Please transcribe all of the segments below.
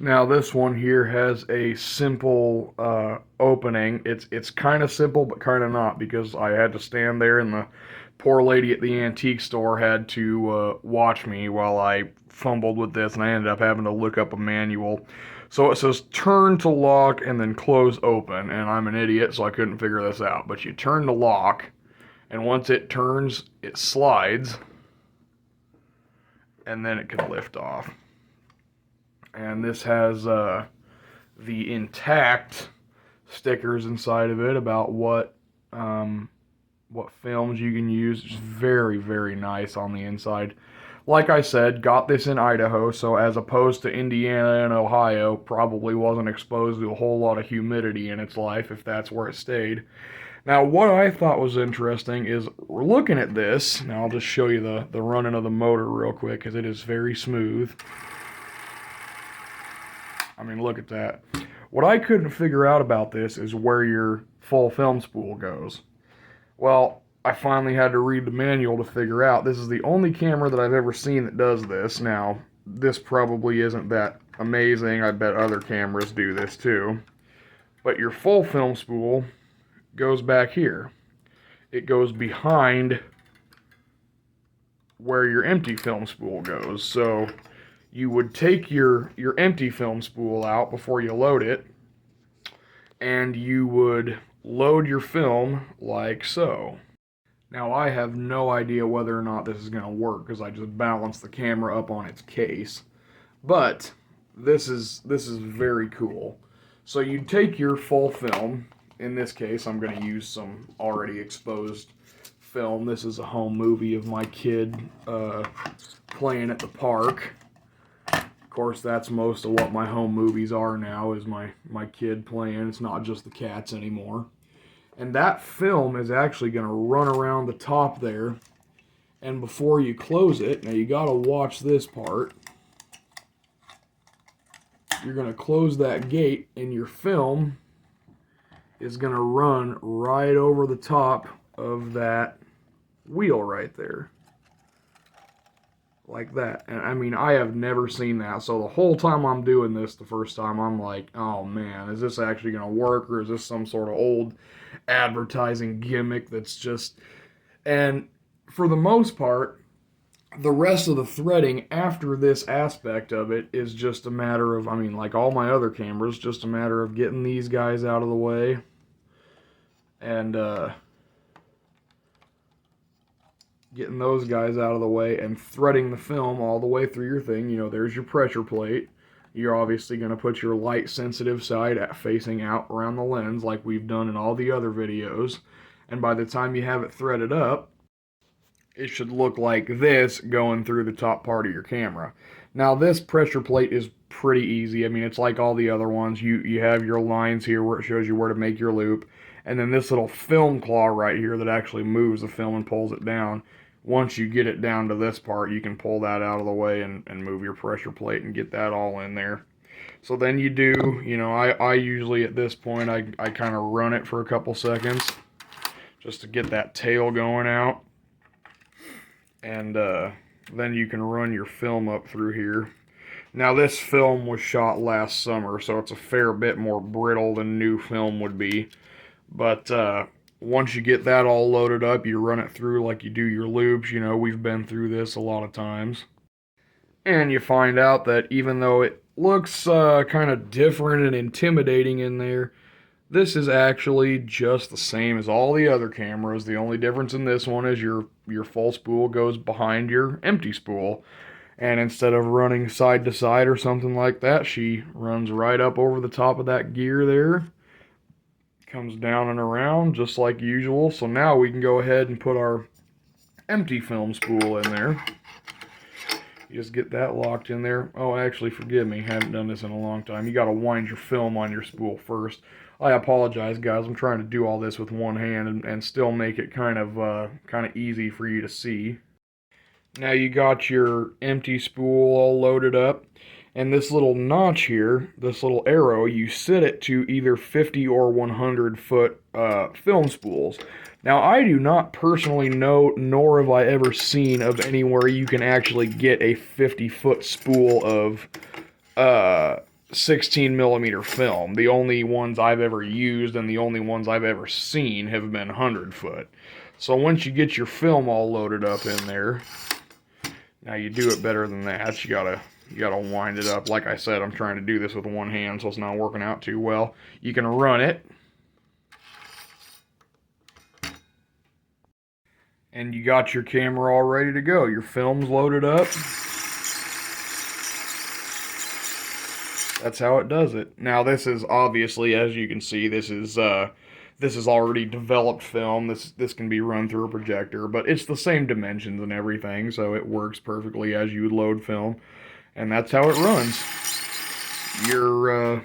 Now this one here has a simple opening. It's kind of simple, but kind of not, because I had to stand there and the poor lady at the antique store had to watch me while I fumbled with this, and I ended up having to look up a manual. So it says turn to lock and then close open, and I'm an idiot, so I couldn't figure this out. But you turn to lock, and once it turns, it slides, and then it can lift off. And this has the intact stickers inside of it about what films you can use. It's very, very nice on the inside. Like I said, got this in Idaho, so as opposed to Indiana and Ohio, probably wasn't exposed to a whole lot of humidity in its life if that's where it stayed. Now, what I thought was interesting is we're looking at this. Now, I'll just show you the running of the motor real quick because it is very smooth. I mean, look at that. What I couldn't figure out about this is where your full film spool goes. Well, I finally had to read the manual to figure out. This is the only camera that I've ever seen that does this. Now, this probably isn't that amazing. I bet other cameras do this too. But your full film spool goes back here. It goes behind where your empty film spool goes. So you would take your empty film spool out before you load it, and you would load your film like so. Now, I have no idea whether or not this is going to work because I just balanced the camera up on its case, but this is very cool. So you take your full film. In this case, I'm going to use some already exposed film. This is a home movie of my kid playing at the park. Of course, that's most of what my home movies are now, is my kid playing. It's not just the cats anymore. And that film is actually going to run around the top there. And before you close it, now you got to watch this part. You're going to close that gate, and your film is going to run right over the top of that wheel right there. Like that. And I mean, I have never seen that. So the whole time I'm doing this the first time, I'm like, oh man, is this actually going to work, or is this some sort of old advertising gimmick that's just... And for the most part, the rest of the threading after this aspect of it is just a matter of, I mean, like all my other cameras, just a matter of getting these guys out of the way and getting those guys out of the way and threading the film all the way through your thing. You know, there's your pressure plate. You're obviously going to put your light sensitive side facing out around the lens like we've done in all the other videos. And by the time you have it threaded up, it should look like this going through the top part of your camera. Now, this pressure plate is pretty easy. I mean, it's like all the other ones. You have your lines here where it shows you where to make your loop. And then this little film claw right here that actually moves the film and pulls it down. Once you get it down to this part, you can pull that out of the way and move your pressure plate and get that all in there. So then you do, you know, I usually at this point, I kind of run it for a couple seconds just to get that tail going out. And then you can run your film up through here. Now, this film was shot last summer, so it's a fair bit more brittle than new film would be. But once you get that all loaded up, you run it through like you do your loops. You know, we've been through this a lot of times. And you find out that even though it looks kind of different and intimidating in there, this is actually just the same as all the other cameras. The only difference in this one is your full spool goes behind your empty spool. And instead of running side to side or something like that, she runs right up over the top of that gear there. Comes down and around just like usual. So now we can go ahead and put our empty film spool in there. You just get that locked in there. Oh, actually, forgive me, haven't done this in a long time. You got to wind your film on your spool first. I apologize, guys. I'm trying to do all this with one hand and still make it kind of easy for you to see. Now you got your empty spool all loaded up. And this little notch here, this little arrow, you set it to either 50 or 100 foot film spools. Now, I do not personally know, nor have I ever seen of anywhere you can actually get a 50-foot spool of 16 millimeter film. The only ones I've ever used and the only ones I've ever seen have been 100 foot. So once you get your film all loaded up in there, now you do it better than that. You gotta wind it up. Like I said, I'm trying to do this with one hand, so it's not working out too well. You can run it, and you got your camera all ready to go. Your film's loaded up. That's how it does it. Now this is obviously, as you can see, this is already developed film. This can be run through a projector, but it's the same dimensions and everything, so it works perfectly as you would load film, and that's how it runs. Your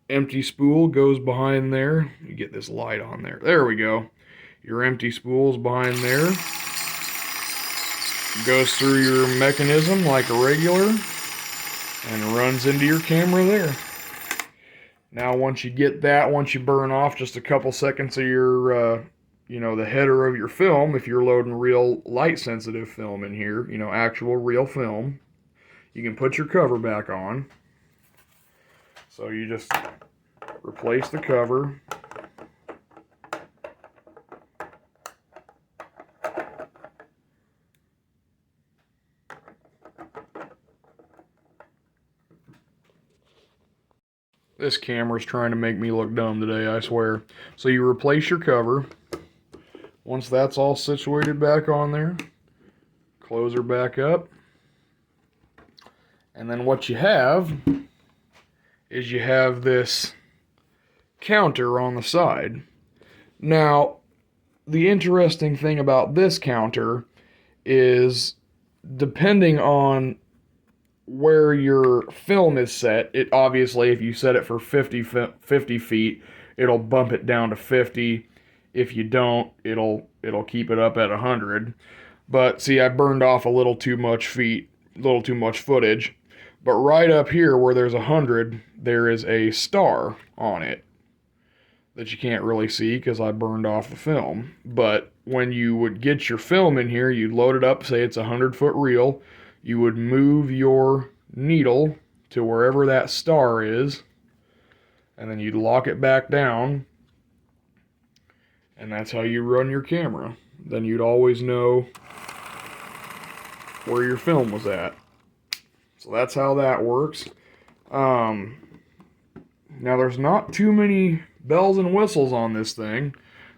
empty spool goes behind there. You get this light on there. There we go. Your empty spool's behind there. Goes through your mechanism like a regular and runs into your camera there. Now once you get that, once you burn off just a couple seconds of your, the header of your film, if you're loading real light sensitive film in here, actual real film, you can put your cover back on. So you just replace the cover. This camera's trying to make me look dumb today, I swear. So you replace your cover. Once that's all situated back on there, close her back up. And then what you have is you have this counter on the side. Now, the interesting thing about this counter is depending on where your film is set, it obviously, if you set it for 50 feet, it'll bump it down to 50. If you don't, it'll keep it up at 100. But see, I burned off a little too much footage. But right up here where there's 100, there is a star on it that you can't really see because I burned off the film. But when you would get your film in here, you'd load it up, say it's a 100-foot reel, you would move your needle to wherever that star is, and then you'd lock it back down, and that's how you run your camera. Then you'd always know where your film was at. So that's how that works. Now there's not too many bells and whistles on this thing.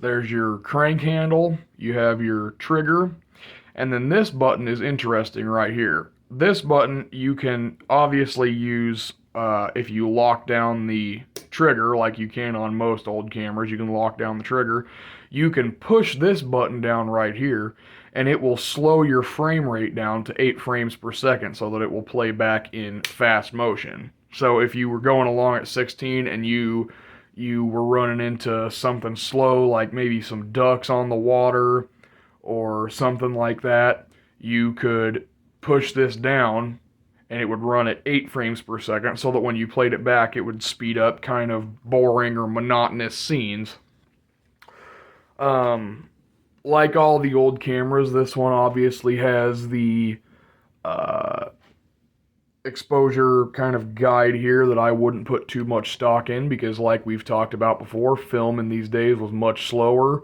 There's your crank handle, you have your trigger, and then this button is interesting right here. This button you can obviously use if you lock down the trigger like you can on most old cameras. You can lock down the trigger. You can push this button down right here and it will slow your frame rate down to 8 frames per second so that it will play back in fast motion. So if you were going along at 16 and you were running into something slow like maybe some ducks on the water or something like that, you could push this down and it would run at 8 frames per second so that when you played it back it would speed up kind of boring or monotonous scenes. Like all the old cameras, this one obviously has the exposure kind of guide here that I wouldn't put too much stock in because like we've talked about before, film in these days was much slower.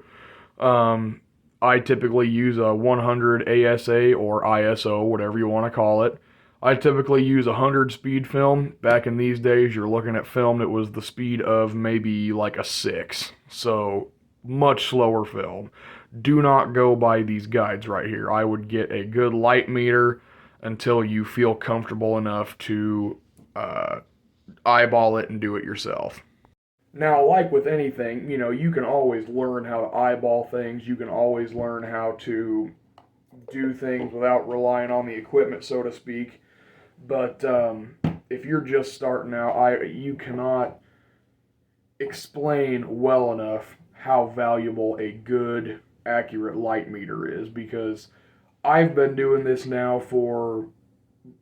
I typically use a 100 ASA or ISO, whatever you want to call it. I typically use 100 speed film. Back in these days, you're looking at film that was the speed of maybe like a 6. So much slower film. Do not go by these guides right here. I would get a good light meter until you feel comfortable enough to eyeball it and do it yourself. Now, like with anything, you can always learn how to eyeball things. You can always learn how to do things without relying on the equipment, so to speak. But if you're just starting out, you cannot explain well enough how valuable a good, accurate light meter is because I've been doing this now for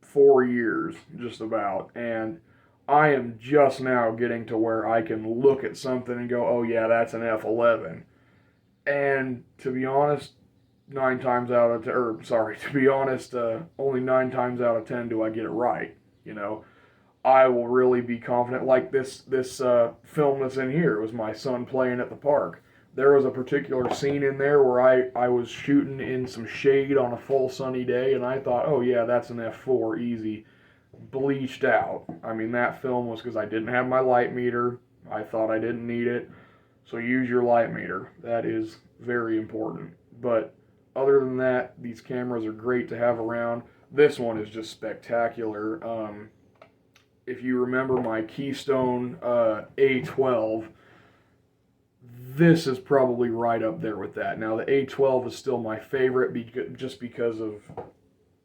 4 years, just about, and I am just now getting to where I can look at something and go, oh yeah, that's an F11. And to be honest, only 9 times out of 10 do I get it right. I will really be confident. Like this film that's in here was my son playing at the park. There was a particular scene in there where I was shooting in some shade on a full sunny day, and I thought, oh yeah, that's an F4 easy. Bleached out. I mean, that film was because I didn't have my light meter. I thought I didn't need it. So use your light meter. That is very important. But other than that, these cameras are great to have around. This one is just spectacular. If you remember my Keystone A12, this is probably right up there with that. Now, the A12 is still my favorite just because of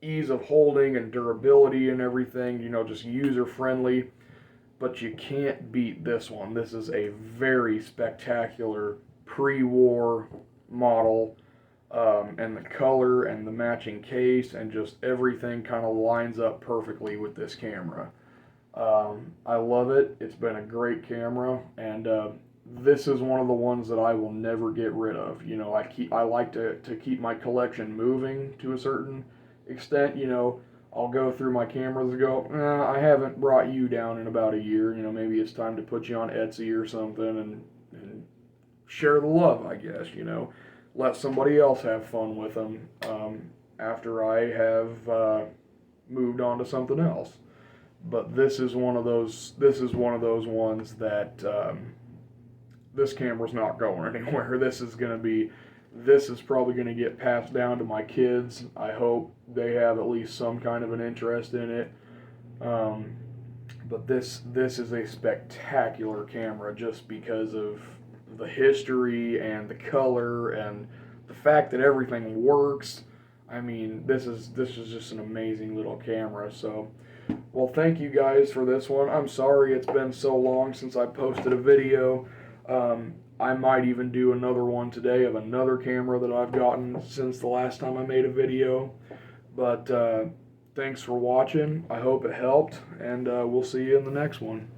ease of holding and durability and everything, just user friendly. But you can't beat this one. This is a very spectacular pre-war model, and the color and the matching case and just everything kind of lines up perfectly with this camera. I love it. It's been a great camera, and this is one of the ones that I will never get rid of. I like to keep my collection moving to a certain extent. I'll go through my cameras and go, I haven't brought you down in about a year. Maybe it's time to put you on Etsy or something and share the love, I guess. Let somebody else have fun with them after I have moved on to something else. But this is one of those. This is one of those ones that this camera's not going anywhere. This is probably going to get passed down to my kids. I hope they have at least some kind of an interest in it. But this is a spectacular camera just because of the history and the color and the fact that everything works. I mean, this is just an amazing little camera. So, well, thank you guys for this one. I'm sorry it's been so long since I posted a video. I might even do another one today of another camera that I've gotten since the last time I made a video. But thanks for watching. I hope it helped, and we'll see you in the next one.